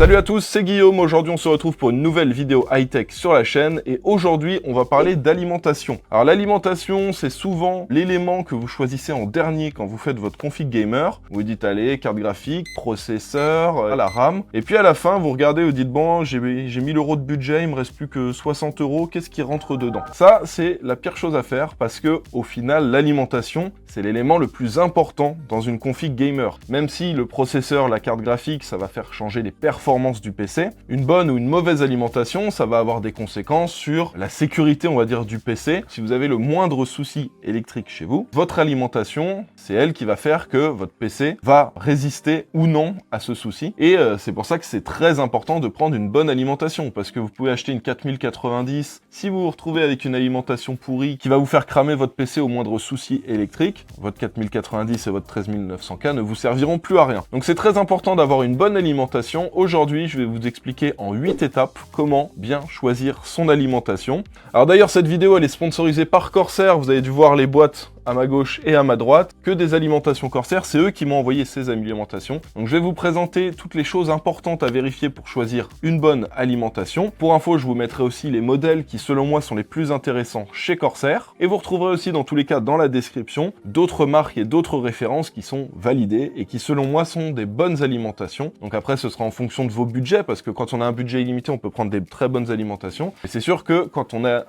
Salut à tous, c'est Guillaume. Aujourd'hui, on se retrouve pour une nouvelle vidéo high-tech sur la chaîne et aujourd'hui, on va parler d'alimentation. Alors l'alimentation, c'est souvent l'élément que vous choisissez en dernier quand vous faites votre config gamer. Vous dites allez, carte graphique, processeur, la RAM. Et puis à la fin, vous regardez, vous dites bon, j'ai 1000 € de budget, il me reste plus que 60 €, qu'est-ce qui rentre dedans? Ça, c'est la pire chose à faire parce que au final, l'alimentation, c'est l'élément le plus important dans une config gamer. Même si le processeur, la carte graphique, ça va faire changer les performances du PC, une bonne ou une mauvaise alimentation, ça va avoir des conséquences sur la sécurité, on va dire, du PC. Si vous avez le moindre souci électrique chez vous, votre alimentation, c'est elle qui va faire que votre PC va résister ou non à ce souci. Et c'est pour ça que c'est très important de prendre une bonne alimentation, parce que vous pouvez acheter une 4090, si vous vous retrouvez avec une alimentation pourrie qui va vous faire cramer votre PC au moindre souci électrique, votre 4090 et votre 13900K ne vous serviront plus à rien. Donc c'est très important d'avoir une bonne alimentation. Aujourd'hui, je vais vous expliquer en 8 étapes comment bien choisir son alimentation. Alors d'ailleurs, cette vidéo, elle est sponsorisée par Corsair. Vous avez dû voir les boîtes à ma gauche et à ma droite, que des alimentations Corsair, c'est eux qui m'ont envoyé ces alimentations. Donc je vais vous présenter toutes les choses importantes à vérifier pour choisir une bonne alimentation. Pour info, je vous mettrai aussi les modèles qui selon moi sont les plus intéressants chez Corsair. Et vous retrouverez aussi dans tous les cas dans la description d'autres marques et d'autres références qui sont validées et qui selon moi sont des bonnes alimentations. Donc après ce sera en fonction de vos budgets, parce que quand on a un budget illimité, on peut prendre des très bonnes alimentations. Et c'est sûr que quand on a,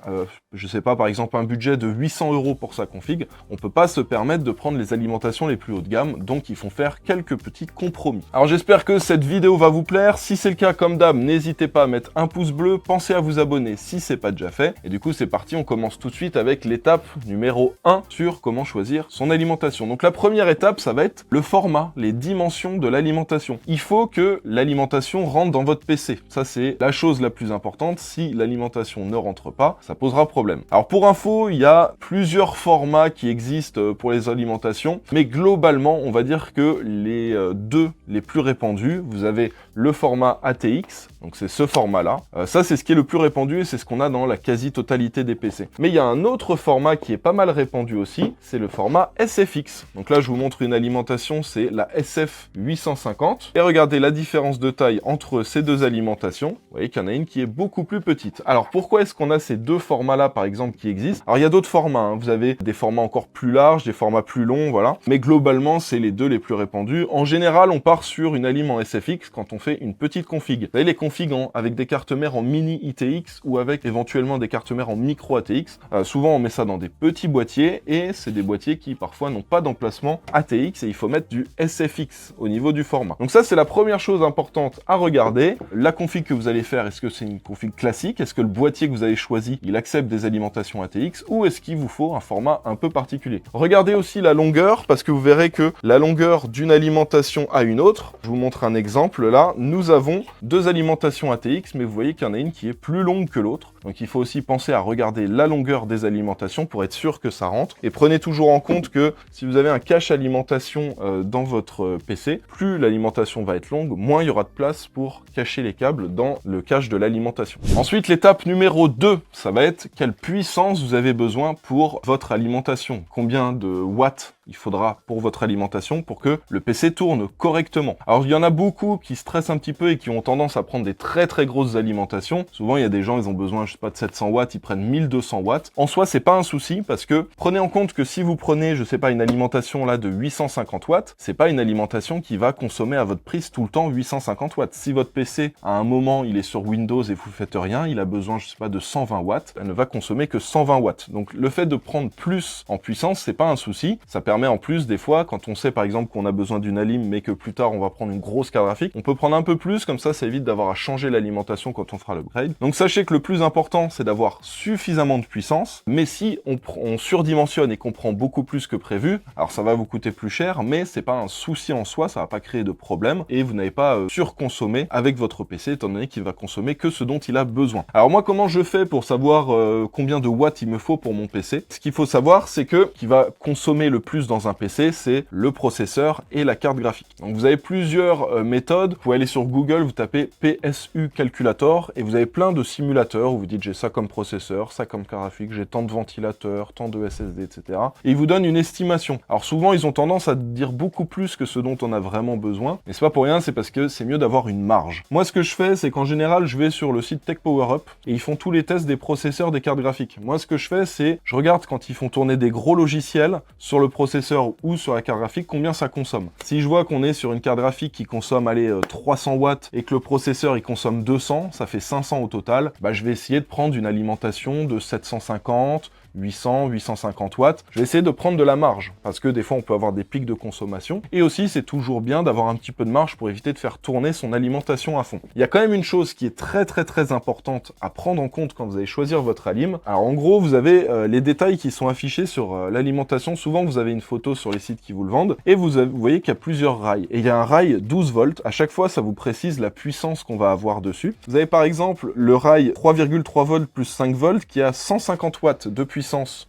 je sais pas, par exemple un budget de 800 € pour sa config, on peut pas se permettre de prendre les alimentations les plus haut de gamme, donc il faut faire quelques petits compromis. Alors j'espère que cette vidéo va vous plaire. Si c'est le cas, comme d'hab, n'hésitez pas à mettre un pouce bleu, pensez à vous abonner si c'est pas déjà fait. Et du coup c'est parti, on commence tout de suite avec l'étape numéro 1 sur comment choisir son alimentation. Donc la première étape, ça va être le format, les dimensions de l'alimentation. Il faut que l'alimentation rentre dans votre PC. Ça c'est la chose la plus importante. Si l'alimentation ne rentre pas, ça posera problème. Alors pour info, il y a plusieurs formats qui existent pour les alimentations, mais globalement, on va dire que les deux les plus répandus, vous avez le format ATX, donc c'est ce format-là. Ça, c'est ce qui est le plus répandu et c'est ce qu'on a dans la quasi-totalité des PC. Mais il y a un autre format qui est pas mal répandu aussi, c'est le format SFX. Donc là, je vous montre une alimentation, c'est la SF850. Et regardez la différence de taille entre ces deux alimentations. Vous voyez qu'il y en a une qui est beaucoup plus petite. Alors pourquoi est-ce qu'on a ces deux formats-là, par exemple, qui existent? Alors il y a d'autres formats, hein. Vous avez des formats encore plus larges, des formats plus longs, voilà. Mais globalement, c'est les deux les plus répandus. En général, on part sur une alim en SFX quand on fait une petite config. Vous savez, les configs avec des cartes mères en mini ITX ou avec éventuellement des cartes mères en micro ATX. Souvent, on met ça dans des petits boîtiers et c'est des boîtiers qui parfois n'ont pas d'emplacement ATX et il faut mettre du SFX au niveau du format. Donc ça, c'est la première chose importante à regarder. La config que vous allez faire, est-ce que c'est une config classique? Est-ce que le boîtier que vous avez choisi, il accepte des alimentations ATX ou est-ce qu'il vous faut un format un peu particulier? Regardez aussi la longueur parce que vous verrez que la longueur d'une alimentation à une autre, je vous montre un exemple là, nous avons deux alimentations ATX, mais vous voyez qu'il y en a une qui est plus longue que l'autre. Donc il faut aussi penser à regarder la longueur des alimentations pour être sûr que ça rentre. Et prenez toujours en compte que si vous avez un cache alimentation dans votre PC, plus l'alimentation va être longue, moins il y aura de place pour cacher les câbles dans le cache de l'alimentation. Ensuite, l'étape numéro 2, ça va être quelle puissance vous avez besoin pour votre alimentation. Combien de watts il faudra pour votre alimentation pour que le PC tourne correctement. Alors il y en a beaucoup qui stressent un petit peu et qui ont tendance à prendre des très grosses alimentations. Souvent il y a des gens, ils ont besoin, je sais pas, de 700 watts, ils prennent 1200 watts. En soi, c'est pas un souci parce que prenez en compte que si vous prenez, je sais pas, une alimentation là de 850 watts, c'est pas une alimentation qui va consommer à votre prise tout le temps 850 watts. Si votre PC, à un moment, il est sur Windows et vous faites rien, il a besoin, je sais pas, de 120 watts, elle ne va consommer que 120 watts. Donc le fait de prendre plus en puissance, c'est pas un souci. Ça permet en plus, des fois, quand on sait par exemple qu'on a besoin d'une alim, mais que plus tard on va prendre une grosse carte graphique, on peut prendre un peu plus, comme ça évite d'avoir à changer l'alimentation quand on fera l'upgrade. Donc sachez que le plus important, c'est d'avoir suffisamment de puissance, mais si on surdimensionne et qu'on prend beaucoup plus que prévu, alors ça va vous coûter plus cher, mais c'est pas un souci en soi, ça va pas créer de problème, et vous n'avez pas surconsommé avec votre PC, étant donné qu'il va consommer que ce dont il a besoin. Alors moi, comment je fais pour savoir combien de watts il me faut pour mon PC? Ce qu'il faut savoir, c'est que qu'il va consommer le plus plus dans un PC, c'est le processeur et la carte graphique. Donc vous avez plusieurs méthodes. Vous pouvez aller sur Google, vous tapez PSU Calculator et vous avez plein de simulateurs où vous dites j'ai ça comme processeur, ça comme carte graphique, j'ai tant de ventilateurs, tant de SSD, etc. Et ils vous donnent une estimation. Alors souvent ils ont tendance à dire beaucoup plus que ce dont on a vraiment besoin, mais c'est pas pour rien, c'est parce que c'est mieux d'avoir une marge. Moi ce que je fais, c'est qu'en général je vais sur le site Tech Power Up et ils font tous les tests des processeurs des cartes graphiques. Moi ce que je fais, c'est je regarde quand ils font tourner des gros logiciels sur le processeur ou sur la carte graphique combien ça consomme. Si je vois qu'on est sur une carte graphique qui consomme 300 watts et que le processeur il consomme 200, ça fait 500 au total, bah je vais essayer de prendre une alimentation de 750, 800, 850 watts. Je vais essayer de prendre de la marge, parce que des fois on peut avoir des pics de consommation. Et aussi c'est toujours bien d'avoir un petit peu de marge pour éviter de faire tourner son alimentation à fond. Il y a quand même une chose qui est très importante à prendre en compte quand vous allez choisir votre alim. Alors en gros vous avez les détails qui sont affichés sur l'alimentation. Souvent vous avez une photo sur les sites qui vous le vendent, et vous voyez qu'il y a plusieurs rails. Et il y a un rail 12 volts, à chaque fois ça vous précise la puissance qu'on va avoir dessus. Vous avez par exemple le rail 3,3 volts plus 5 volts qui a 150 watts de puissance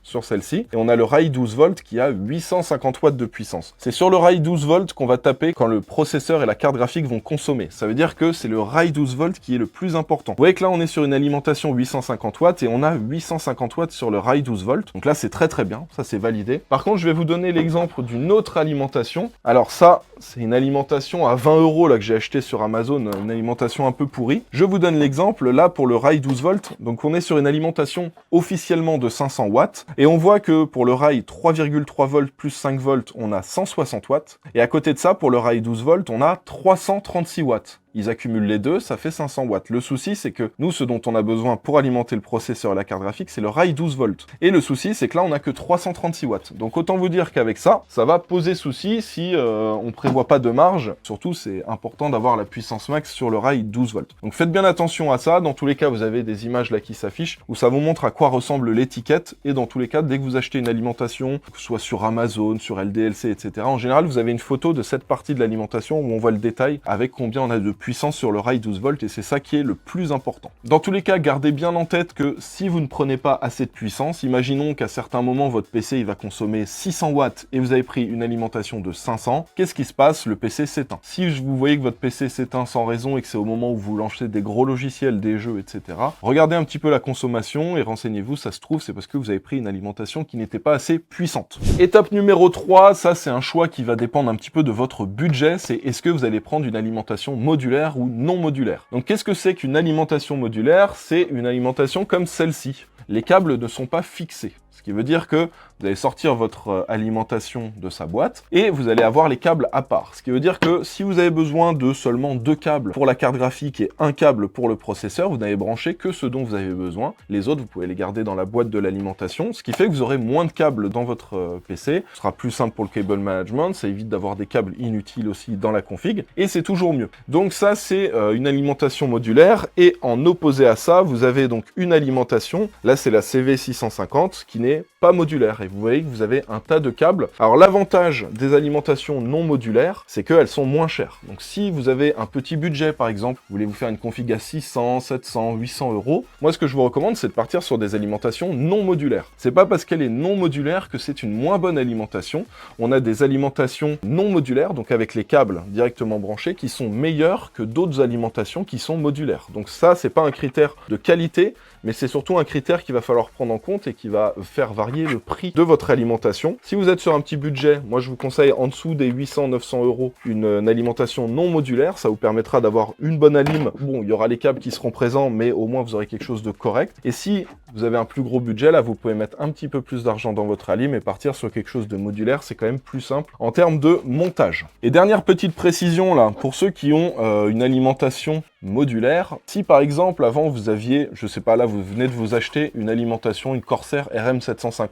sur celle-ci, et on a le rail 12 volts qui a 850 watts de puissance. C'est sur le rail 12 volts qu'on va taper quand le processeur et la carte graphique vont consommer. Ça veut dire que c'est le rail 12 volts qui est le plus important. Vous voyez que là on est sur une alimentation 850 watts et on a 850 watts sur le rail 12 volts. Donc là c'est très bien, ça c'est validé. Par contre je vais vous donner l'exemple d'une autre alimentation. Alors ça c'est une alimentation à 20 € là que j'ai acheté sur Amazon, une alimentation un peu pourrie. Je vous donne l'exemple là pour le rail 12 volts. Donc on est sur une alimentation officiellement de 500 watts et on voit que pour le rail 3,3 volts plus 5 volts on a 160 watts et à côté de ça pour le rail 12 volts on a 336 watts. Ils accumulent les deux, ça fait 500 watts. Le souci, c'est que nous, ce dont on a besoin pour alimenter le processeur et la carte graphique, c'est le rail 12 volts. Et le souci, c'est que là, on n'a que 336 watts. Donc autant vous dire qu'avec ça, ça va poser souci si on prévoit pas de marge. Surtout, c'est important d'avoir la puissance max sur le rail 12 volts. Donc faites bien attention à ça. Dans tous les cas, vous avez des images là qui s'affichent où ça vous montre à quoi ressemble l'étiquette. Et dans tous les cas, dès que vous achetez une alimentation, que ce soit sur Amazon, sur LDLC, etc., en général, vous avez une photo de cette partie de l'alimentation où on voit le détail avec combien on a de puissance sur le rail 12 volts et c'est ça qui est le plus important. Dans tous les cas, gardez bien en tête que si vous ne prenez pas assez de puissance, imaginons qu'à certains moments votre PC il va consommer 600 watts et vous avez pris une alimentation de 500, qu'est-ce qui se passe? Le PC s'éteint. Si vous voyez que votre PC s'éteint sans raison et que c'est au moment où vous lancez des gros logiciels, des jeux, etc., regardez un petit peu la consommation et renseignez-vous, ça se trouve c'est parce que vous avez pris une alimentation qui n'était pas assez puissante. Étape numéro 3, ça c'est un choix qui va dépendre un petit peu de votre budget, c'est est-ce que vous allez prendre une alimentation modulaire ou non modulaire. Donc qu'est-ce que c'est qu'une alimentation modulaire? C'est une alimentation comme celle-ci. Les câbles ne sont pas fixés. Ce qui veut dire que vous allez sortir votre alimentation de sa boîte et vous allez avoir les câbles à part. Ce qui veut dire que si vous avez besoin de seulement 2 câbles pour la carte graphique et 1 câble pour le processeur, vous n'avez branché que ce dont vous avez besoin. Les autres, vous pouvez les garder dans la boîte de l'alimentation, ce qui fait que vous aurez moins de câbles dans votre PC. Ce sera plus simple pour le cable management, ça évite d'avoir des câbles inutiles aussi dans la config et c'est toujours mieux. Donc ça, c'est une alimentation modulaire et en opposé à ça, vous avez donc une alimentation. Là, c'est la CV650 qui n'est pas modulaire et vous voyez que vous avez un tas de câbles. Alors l'avantage des alimentations non modulaires, c'est qu'elles sont moins chères. Donc si vous avez un petit budget par exemple, vous voulez vous faire une config à 600, 700, 800 €, moi ce que je vous recommande c'est de partir sur des alimentations non modulaires. C'est pas parce qu'elle est non modulaire que c'est une moins bonne alimentation. On a des alimentations non modulaires, donc avec les câbles directement branchés, qui sont meilleures que d'autres alimentations qui sont modulaires. Donc ça, c'est pas un critère de qualité, mais c'est surtout un critère qu'il va falloir prendre en compte et qui va faire varier le prix de votre alimentation. Si vous êtes sur un petit budget, moi je vous conseille en dessous des 800-900 € une alimentation non modulaire, ça vous permettra d'avoir une bonne alim. Bon, il y aura les câbles qui seront présents, mais au moins vous aurez quelque chose de correct. Et si vous avez un plus gros budget, là vous pouvez mettre un petit peu plus d'argent dans votre alim et partir sur quelque chose de modulaire, c'est quand même plus simple en termes de montage. Et dernière petite précision là, pour ceux qui ont une alimentation modulaire, si par exemple avant vous aviez, je sais pas là, vous venez de vous acheter une alimentation, une Corsair RM750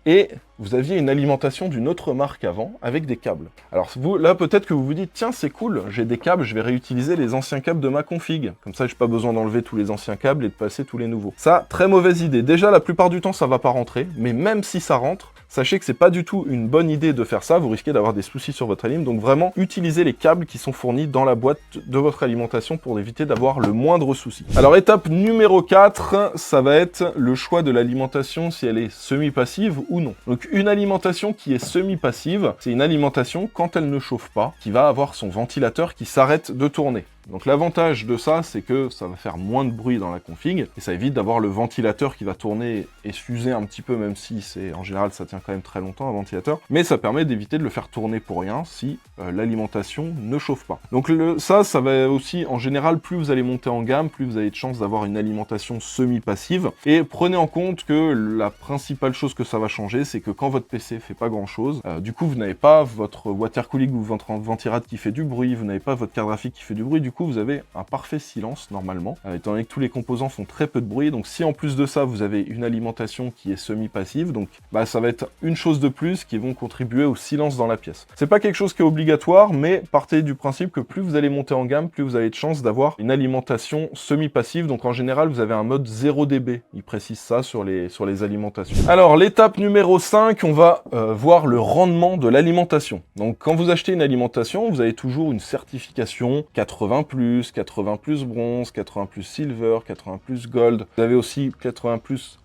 et vous aviez une alimentation d'une autre marque avant avec des câbles. Alors vous, là peut-être que vous vous dites tiens c'est cool, j'ai des câbles, je vais réutiliser les anciens câbles de ma config, comme ça j'ai pas besoin d'enlever tous les anciens câbles et de passer tous les nouveaux. Ça, très mauvaise idée. Déjà la plupart du temps ça va pas rentrer, mais même si ça rentre, sachez que c'est pas du tout une bonne idée de faire ça, vous risquez d'avoir des soucis sur votre alim, donc vraiment utilisez les câbles qui sont fournis dans la boîte de votre alimentation pour éviter d'avoir le moindre souci. Alors étape numéro 4, ça va être le choix de l'alimentation, si elle est semi-passive ou non. Donc une alimentation qui est semi-passive, c'est une alimentation quand elle ne chauffe pas, qui va avoir son ventilateur qui s'arrête de tourner. Donc l'avantage de ça, c'est que ça va faire moins de bruit dans la config, et ça évite d'avoir le ventilateur qui va tourner et s'user un petit peu, même si en général ça tient quand même très longtemps un ventilateur, mais ça permet d'éviter de le faire tourner pour rien si l'alimentation ne chauffe pas. Donc ça va aussi, en général, plus vous allez monter en gamme, plus vous avez de chances d'avoir une alimentation semi-passive, et prenez en compte que la principale chose que ça va changer, c'est que quand votre PC fait pas grand chose, du coup vous n'avez pas votre water cooling ou votre ventirad qui fait du bruit, vous n'avez pas votre carte graphique qui fait du bruit, du coup vous avez un parfait silence normalement, étant donné que tous les composants font très peu de bruit. Donc si en plus de ça vous avez une alimentation qui est semi-passive, donc ça va être une chose de plus qui vont contribuer au silence dans la pièce. C'est pas quelque chose qui est obligatoire, mais partez du principe que plus vous allez monter en gamme, plus vous avez de chances d'avoir une alimentation semi-passive. Donc en général vous avez un mode 0 dB, il précise ça sur les alimentations. Alors l'étape numéro 5, on va voir le rendement de l'alimentation. Donc quand vous achetez une alimentation, vous avez toujours une certification 80+, 80+ bronze, 80+ silver, 80+ gold. Vous avez aussi 80+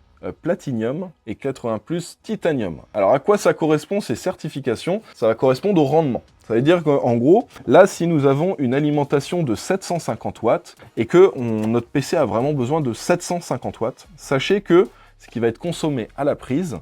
Platinum et 80+ Titanium. Alors à quoi ça correspond ces certifications? Ça va correspondre au rendement. Ça veut dire qu'en gros, là, si nous avons une alimentation de 750 watts et que notre PC a vraiment besoin de 750 watts, sachez que ce qui va être consommé à la prise,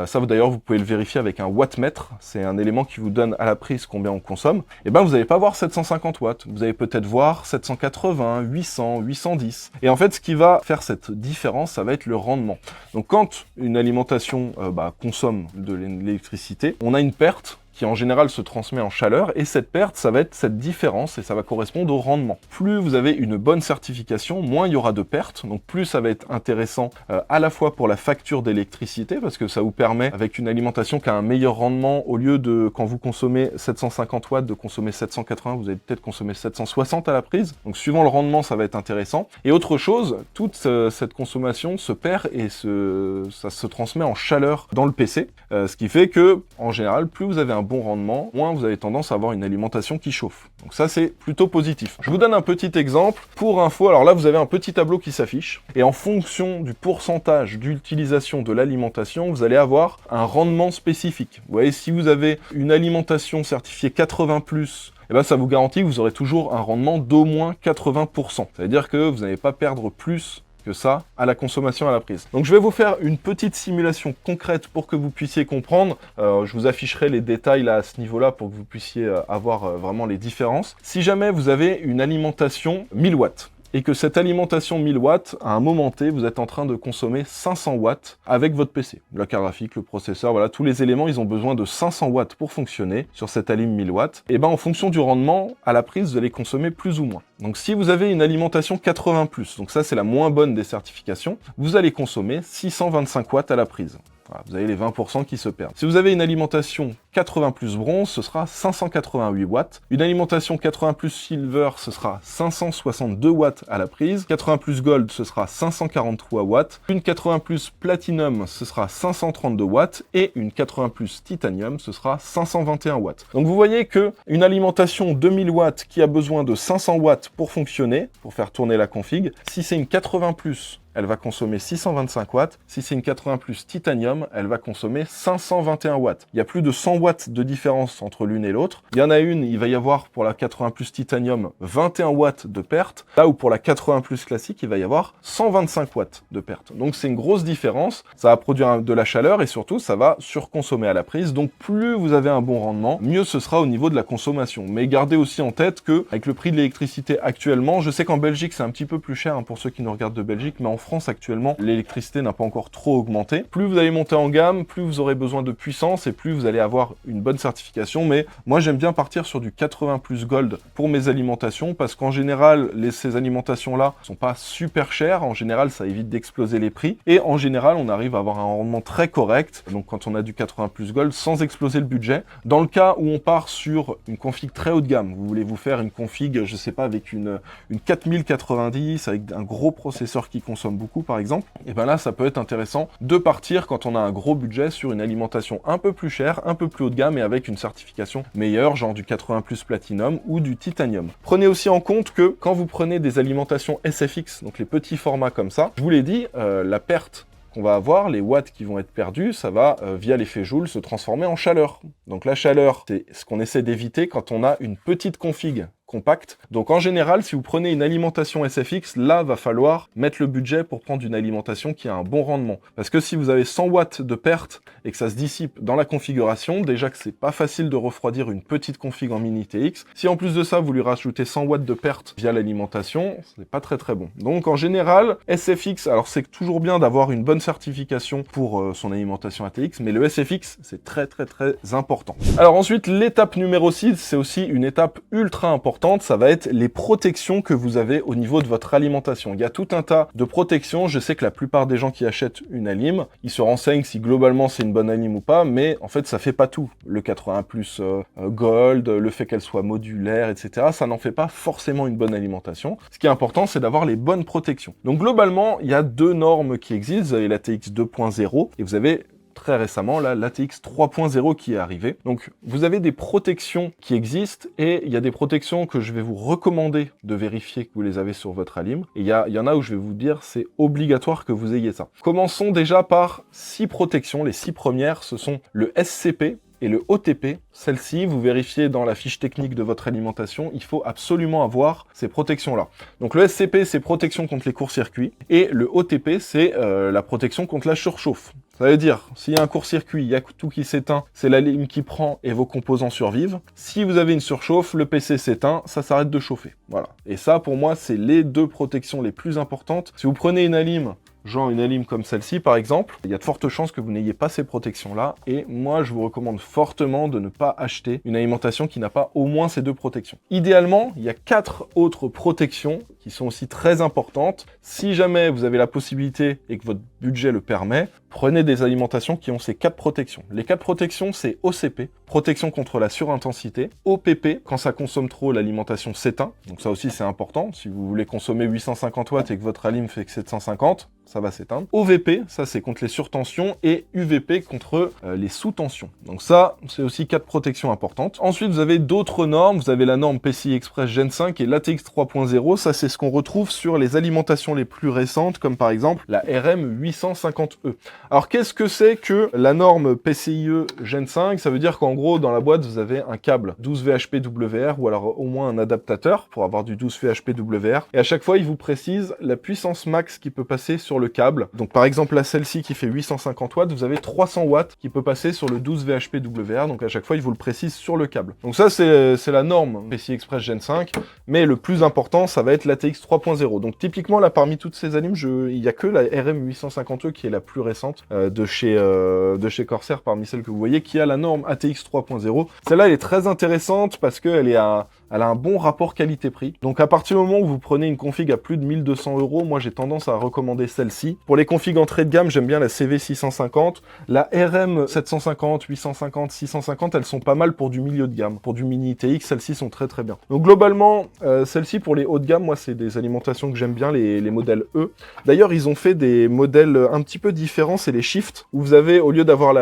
ça d'ailleurs vous pouvez le vérifier avec un wattmètre, c'est un élément qui vous donne à la prise combien on consomme, et vous n'allez pas voir 750 watts, vous allez peut-être voir 780, 800, 810. Et en fait ce qui va faire cette différence, ça va être le rendement. Donc quand une alimentation consomme de l'électricité, on a une perte qui en général se transmet en chaleur, et cette perte, ça va être cette différence, et ça va correspondre au rendement. Plus vous avez une bonne certification, moins il y aura de pertes, donc plus ça va être intéressant à la fois pour la facture d'électricité, parce que ça vous permet, avec une alimentation qui a un meilleur rendement, au lieu de, quand vous consommez 750 watts, de consommer 780, vous allez peut-être consommer 760 à la prise, donc suivant le rendement, ça va être intéressant. Et autre chose, toute cette consommation se perd et ça se transmet en chaleur dans le PC, ce qui fait que, en général, plus vous avez un bon rendement, moins vous avez tendance à avoir une alimentation qui chauffe. Donc ça, c'est plutôt positif. Je vous donne un petit exemple. Pour info, alors là, vous avez un petit tableau qui s'affiche, et en fonction du pourcentage d'utilisation de l'alimentation, vous allez avoir un rendement spécifique. Vous voyez, si vous avez une alimentation certifiée 80+, ça vous garantit que vous aurez toujours un rendement d'au moins 80%. C'est-à-dire que vous n'allez pas perdre plus que ça à la consommation à la prise. Donc je vais vous faire une petite simulation concrète pour que vous puissiez comprendre. Je vous afficherai les détails là à ce niveau-là pour que vous puissiez avoir vraiment les différences. Si jamais vous avez une alimentation 1000 watts, et que cette alimentation 1000 watts, à un moment T, vous êtes en train de consommer 500 watts avec votre PC. La carte graphique, le processeur, voilà, tous les éléments, ils ont besoin de 500 watts pour fonctionner sur cette alim 1000 watts. Et en fonction du rendement, à la prise, vous allez consommer plus ou moins. Donc si vous avez une alimentation 80+, donc ça c'est la moins bonne des certifications, vous allez consommer 625 watts à la prise. Voilà, vous avez les 20% qui se perdent. Si vous avez une alimentation 80+ bronze, ce sera 588 watts. Une alimentation 80+ silver, ce sera 562 watts à la prise. 80+ gold, ce sera 543 watts. Une 80+ platinum, ce sera 532 watts. Et une 80+ titanium, ce sera 521 watts. Donc vous voyez que une alimentation 2000 watts qui a besoin de 500 watts pour fonctionner, pour faire tourner la config, si c'est une 80+, elle va consommer 625 watts. Si c'est une 80+ titanium, elle va consommer 521 watts. Il y a plus de 100 watts de différence entre l'une et l'autre. Il y en a une, il va y avoir pour la 80+ titanium 21 watts de perte. Là où pour la 80+ classique, il va y avoir 125 watts de perte. Donc c'est une grosse différence. Ça va produire de la chaleur et surtout, ça va surconsommer à la prise. Donc plus vous avez un bon rendement, mieux ce sera au niveau de la consommation. Mais gardez aussi en tête que avec le prix de l'électricité actuellement, je sais qu'en Belgique, c'est un petit peu plus cher pour ceux qui nous regardent de Belgique, mais en France actuellement, l'électricité n'a pas encore trop augmenté. Plus vous allez monter en gamme, plus vous aurez besoin de puissance et plus vous allez avoir une bonne certification. Mais moi, j'aime bien partir sur du 80+ gold pour mes alimentations parce qu'en général, ces alimentations-là sont pas super chères. En général, ça évite d'exploser les prix et en général, on arrive à avoir un rendement très correct. Donc, quand on a du 80+ gold, sans exploser le budget. Dans le cas où on part sur une config très haut de gamme, vous voulez vous faire une config, je sais pas, avec une 4090, avec un gros processeur qui consomme consomme beaucoup par exemple, et bien là ça peut être intéressant de partir quand on a un gros budget sur une alimentation un peu plus chère, un peu plus haut de gamme et avec une certification meilleure, genre du 80+ Platinum ou du Titanium. Prenez aussi en compte que quand vous prenez des alimentations SFX, donc les petits formats comme ça, je vous l'ai dit, la perte qu'on va avoir, les watts qui vont être perdus, ça va, via l'effet Joule, se transformer en chaleur. Donc la chaleur, c'est ce qu'on essaie d'éviter quand on a une petite config compacte. Donc en général, si vous prenez une alimentation SFX, là, va falloir mettre le budget pour prendre une alimentation qui a un bon rendement. Parce que si vous avez 100 watts de perte et que ça se dissipe dans la configuration, déjà que c'est pas facile de refroidir une petite config en mini TX. Si en plus de ça, vous lui rajoutez 100 watts de perte via l'alimentation, c'est pas très très bon. Donc en général, SFX, alors c'est toujours bien d'avoir une bonne certification pour son alimentation ATX, mais le SFX, c'est très très très important. Alors ensuite, l'étape numéro 6, c'est aussi une étape ultra importante, ça va être les protections que vous avez au niveau de votre alimentation. Il y a tout un tas de protections. Je sais que la plupart des gens qui achètent une alim, ils se renseignent si globalement c'est une bonne alim ou pas, mais en fait ça fait pas tout. Le 80+ Gold, le fait qu'elle soit modulaire, etc., ça n'en fait pas forcément une bonne alimentation. Ce qui est important, c'est d'avoir les bonnes protections. Donc globalement, il y a deux normes qui existent. Vous avez l'ATX 2.0 et vous avez très récemment, là, l'ATX 3.0 qui est arrivé. Donc, vous avez des protections qui existent et il y a des protections que je vais vous recommander de vérifier que vous les avez sur votre alim. Et il y en a où je vais vous dire c'est obligatoire que vous ayez ça. Commençons déjà par 6 protections. Les 6 premières, ce sont le SCP et le OTP. Celle-ci, vous vérifiez dans la fiche technique de votre alimentation, il faut absolument avoir ces protections-là. Donc le SCP, c'est protection contre les courts-circuits, et le OTP, c'est la protection contre la surchauffe. Ça veut dire, s'il y a un court-circuit, il y a tout qui s'éteint, c'est la lime qui prend et vos composants survivent. Si vous avez une surchauffe, le PC s'éteint, ça s'arrête de chauffer. Voilà. Et ça, pour moi, c'est les deux protections les plus importantes. Si vous prenez une alim, genre une alim comme celle-ci par exemple, il y a de fortes chances que vous n'ayez pas ces protections-là, et moi je vous recommande fortement de ne pas acheter une alimentation qui n'a pas au moins ces deux protections. Idéalement, il y a 4 autres protections qui sont aussi très importantes. Si jamais vous avez la possibilité et que votre budget le permet, prenez des alimentations qui ont ces 4 protections. Les 4 protections, c'est OCP, protection contre la surintensité, OPP, quand ça consomme trop, l'alimentation s'éteint, donc ça aussi c'est important. Si vous voulez consommer 850 watts et que votre alim fait que 750, ça va s'éteindre. OVP, ça c'est contre les surtensions, et UVP contre les sous-tensions. Donc ça, c'est aussi 4 protections importantes. Ensuite, vous avez d'autres normes. Vous avez la norme PCI Express Gen 5 et l'ATX 3.0. Ça, c'est ce qu'on retrouve sur les alimentations les plus récentes, comme par exemple la RM 850E. Alors, qu'est-ce que c'est que la norme PCIe Gen 5? Ça veut dire qu'en gros, dans la boîte, vous avez un câble 12 VHP WR, ou alors au moins un adaptateur pour avoir du 12 VHP WR. Et à chaque fois, il vous précise la puissance max qui peut passer sur le câble. Donc par exemple là, celle-ci qui fait 850 watts, vous avez 300 watts qui peut passer sur le 12 VHP WR, donc à chaque fois il vous le précise sur le câble. Donc ça c'est la norme PCI Express Gen 5, mais le plus important ça va être l'ATX 3.0. Donc typiquement là parmi toutes ces alims, il n'y a que la RM850E qui est la plus récente de chez Corsair, parmi celles que vous voyez, qui a la norme ATX 3.0. Celle-là elle est très intéressante parce qu'elle elle a un bon rapport qualité-prix. Donc à partir du moment où vous prenez une config à plus de 1200 €, moi j'ai tendance à recommander celle-ci. Pour les configs entrée de gamme, j'aime bien la CV650. La RM750, 850, 650, elles sont pas mal pour du milieu de gamme. Pour du mini TX, celles-ci sont très très bien. Donc globalement, celles-ci pour les hauts de gamme, moi c'est des alimentations que j'aime bien, les modèles E. D'ailleurs, ils ont fait des modèles un petit peu différents, c'est les Shift, où vous avez, au lieu d'avoir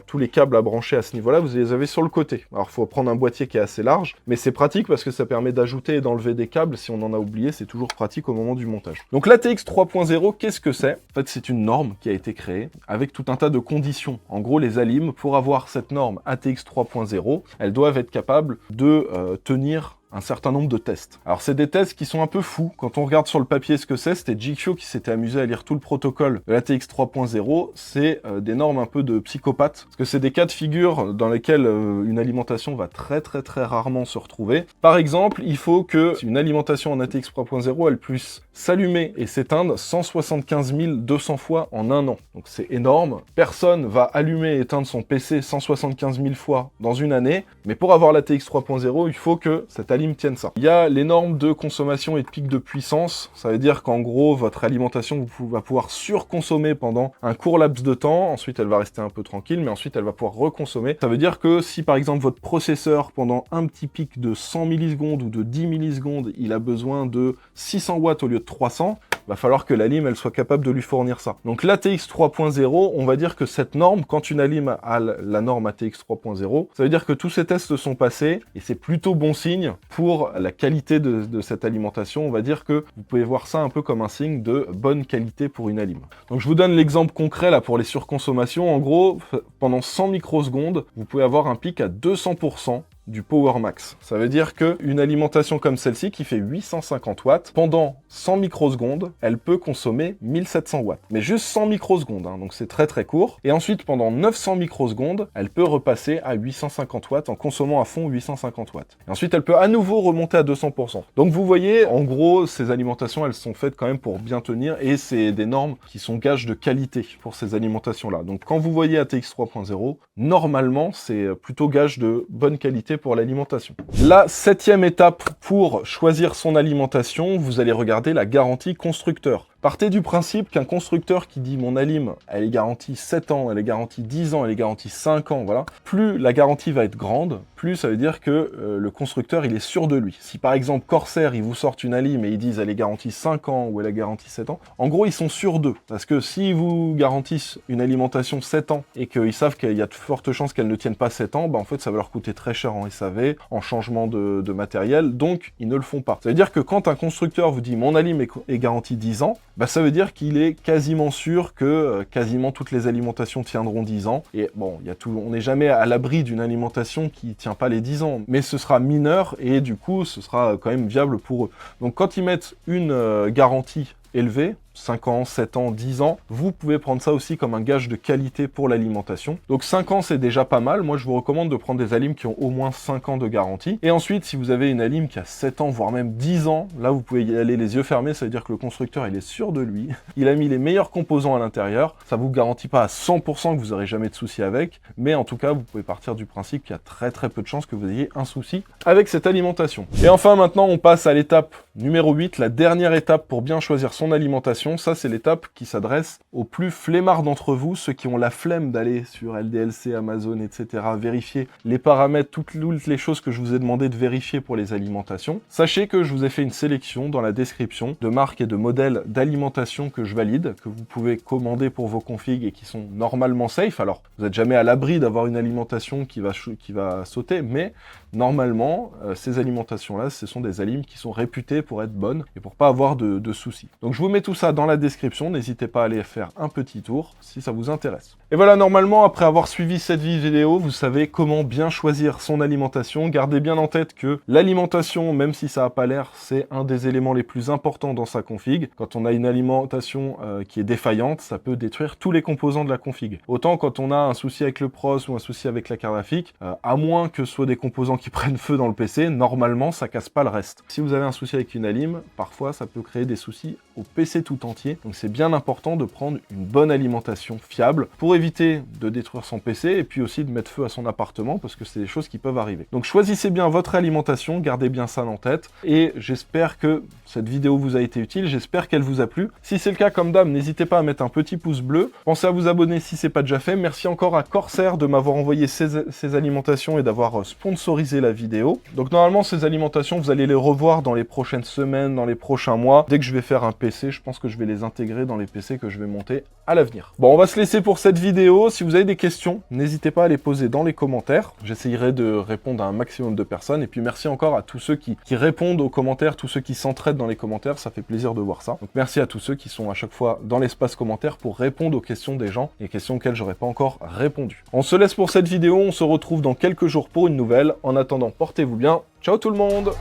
tous les câbles à brancher à ce niveau-là, vous les avez sur le côté. Alors il faut prendre un boîtier qui est assez large, mais c'est pratique parce que ça permet d'ajouter et d'enlever des câbles. Si on en a oublié, c'est toujours pratique au moment du montage. Donc l'ATX 3.0, qu'est-ce que c'est? En fait, c'est une norme qui a été créée avec tout un tas de conditions. En gros, les alims, pour avoir cette norme ATX 3.0, elles doivent être capables de tenir un certain nombre de tests. Alors c'est des tests qui sont un peu fous. Quand on regarde sur le papier ce que c'est, c'était GQ qui s'était amusé à lire tout le protocole de l'ATX 3.0. C'est des normes un peu de psychopathe, parce que c'est des cas de figure dans lesquels une alimentation va très très très rarement se retrouver. Par exemple, il faut que une alimentation en ATX 3.0, elle puisse s'allumer et s'éteindre 175 200 fois en un an. Donc c'est énorme. Personne va allumer et éteindre son PC 175 000 fois dans une année, mais pour avoir l'ATX 3.0, il faut que cette alim tienne ça. Il y a les normes de consommation et de pic de puissance. Ça veut dire qu'en gros, votre alimentation va pouvoir surconsommer pendant un court laps de temps. Ensuite, elle va rester un peu tranquille, mais ensuite, elle va pouvoir reconsommer. Ça veut dire que si, par exemple, votre processeur, pendant un petit pic de 100 millisecondes ou de 10 millisecondes, il a besoin de 600 watts au lieu de 300, va falloir que la lime, elle soit capable de lui fournir ça. Donc l'ATX 3.0, on va dire que cette norme, quand une lime a la norme ATX 3.0, ça veut dire que tous ces tests sont passés, et c'est plutôt bon signe pour la qualité de cette alimentation. On va dire que vous pouvez voir ça un peu comme un signe de bonne qualité pour une lime. Donc je vous donne l'exemple concret là pour les surconsommations. En gros, pendant 100 microsecondes, vous pouvez avoir un pic à 200% du power max. Ça veut dire qu'une alimentation comme celle-ci, qui fait 850 watts, pendant 100 microsecondes, elle peut consommer 1700 watts. Mais juste 100 microsecondes, hein, donc c'est très très court. Et ensuite, pendant 900 microsecondes, elle peut repasser à 850 watts en consommant à fond 850 watts. Et ensuite, elle peut à nouveau remonter à 200%. Donc vous voyez, en gros, ces alimentations, elles sont faites quand même pour bien tenir, et c'est des normes qui sont gages de qualité pour ces alimentations-là. Donc quand vous voyez ATX 3.0, normalement, c'est plutôt gage de bonne qualité pour l'alimentation. La 7e étape pour choisir son alimentation, vous allez regarder la garantie constructeur. Partez du principe qu'un constructeur qui dit « mon alime, elle est garantie 7 ans, elle est garantie 10 ans, elle est garantie 5 ans », voilà. Plus la garantie va être grande, plus ça veut dire que le constructeur, il est sûr de lui. Si par exemple Corsair, ils vous sortent une alime et ils disent « elle est garantie 5 ans » ou « elle est garantie 7 ans », en gros, ils sont sûrs d'eux. Parce que s'ils vous garantissent une alimentation 7 ans et qu'ils savent qu'il y a de fortes chances qu'elle ne tienne pas 7 ans, bah en fait, ça va leur coûter très cher en SAV, en changement de matériel, donc ils ne le font pas. Ça veut dire que quand un constructeur vous dit « mon alime est garantie 10 ans », bah ça veut dire qu'il est quasiment sûr que quasiment toutes les alimentations tiendront 10 ans. Et bon, on n'est jamais à l'abri d'une alimentation qui tient pas les 10 ans, mais ce sera mineur et du coup, ce sera quand même viable pour eux. Donc quand ils mettent une garantie élevée, 5 ans, 7 ans, 10 ans, vous pouvez prendre ça aussi comme un gage de qualité pour l'alimentation. Donc 5 ans, c'est déjà pas mal. Moi, je vous recommande de prendre des alimes qui ont au moins 5 ans de garantie. Et ensuite, si vous avez une alime qui a 7 ans, voire même 10 ans, là, vous pouvez y aller les yeux fermés. Ça veut dire que le constructeur, il est sûr de lui. Il a mis les meilleurs composants à l'intérieur. Ça vous garantit pas à 100% que vous aurez jamais de soucis avec. Mais en tout cas, vous pouvez partir du principe qu'il y a très très peu de chances que vous ayez un souci avec cette alimentation. Et enfin, maintenant, on passe à l'étape numéro 8, la dernière étape pour bien choisir son alimentation. Ça, c'est l'étape qui s'adresse aux plus flemmards d'entre vous, ceux qui ont la flemme d'aller sur LDLC, Amazon, etc., vérifier les paramètres, toutes les choses que je vous ai demandé de vérifier pour les alimentations. Sachez que je vous ai fait une sélection dans la description de marques et de modèles d'alimentation que je valide, que vous pouvez commander pour vos configs et qui sont normalement safe. Alors, vous n'êtes jamais à l'abri d'avoir une alimentation qui va sauter, mais normalement, ces alimentations-là, ce sont des alimes qui sont réputées pour être bonnes et pour pas avoir de soucis. Donc je vous mets tout ça dans la description, n'hésitez pas à aller faire un petit tour si ça vous intéresse. Et voilà, normalement, après avoir suivi cette vidéo, vous savez comment bien choisir son alimentation. Gardez bien en tête que l'alimentation, même si ça n'a pas l'air, c'est un des éléments les plus importants dans sa config. Quand on a une alimentation qui est défaillante, ça peut détruire tous les composants de la config. Autant quand on a un souci avec le pros ou un souci avec la carte graphique, à moins que ce soit des composants qui prennent feu dans le PC, normalement, ça casse pas le reste. Si vous avez un souci avec une alim, parfois, ça peut créer des soucis au PC tout entier. Donc c'est bien important de prendre une bonne alimentation fiable pour éviter de détruire son PC et puis aussi de mettre feu à son appartement parce que c'est des choses qui peuvent arriver. Donc choisissez bien votre alimentation, gardez bien ça en tête et j'espère que cette vidéo vous a été utile, j'espère qu'elle vous a plu. Si c'est le cas, comme d'hab, n'hésitez pas à mettre un petit pouce bleu. Pensez à vous abonner si c'est pas déjà fait. Merci encore à Corsair de m'avoir envoyé ces alimentations et d'avoir sponsorisé la vidéo. Donc normalement, ces alimentations, vous allez les revoir dans les prochaines semaines, dans les prochains mois. Dès que je vais faire un PC, je pense que je vais les intégrer dans les PC que je vais monter à l'avenir. Bon, on va se laisser pour cette vidéo. Si vous avez des questions, n'hésitez pas à les poser dans les commentaires. J'essayerai de répondre à un maximum de personnes. Et puis merci encore à tous ceux qui répondent aux commentaires, tous ceux qui s'entraident dans les commentaires, ça fait plaisir de voir ça. Donc merci à tous ceux qui sont à chaque fois dans l'espace commentaire pour répondre aux questions des gens, les questions auxquelles j'aurais pas encore répondu. On se laisse pour cette vidéo, on se retrouve dans quelques jours pour une nouvelle. En attendant, portez-vous bien. Ciao tout le monde!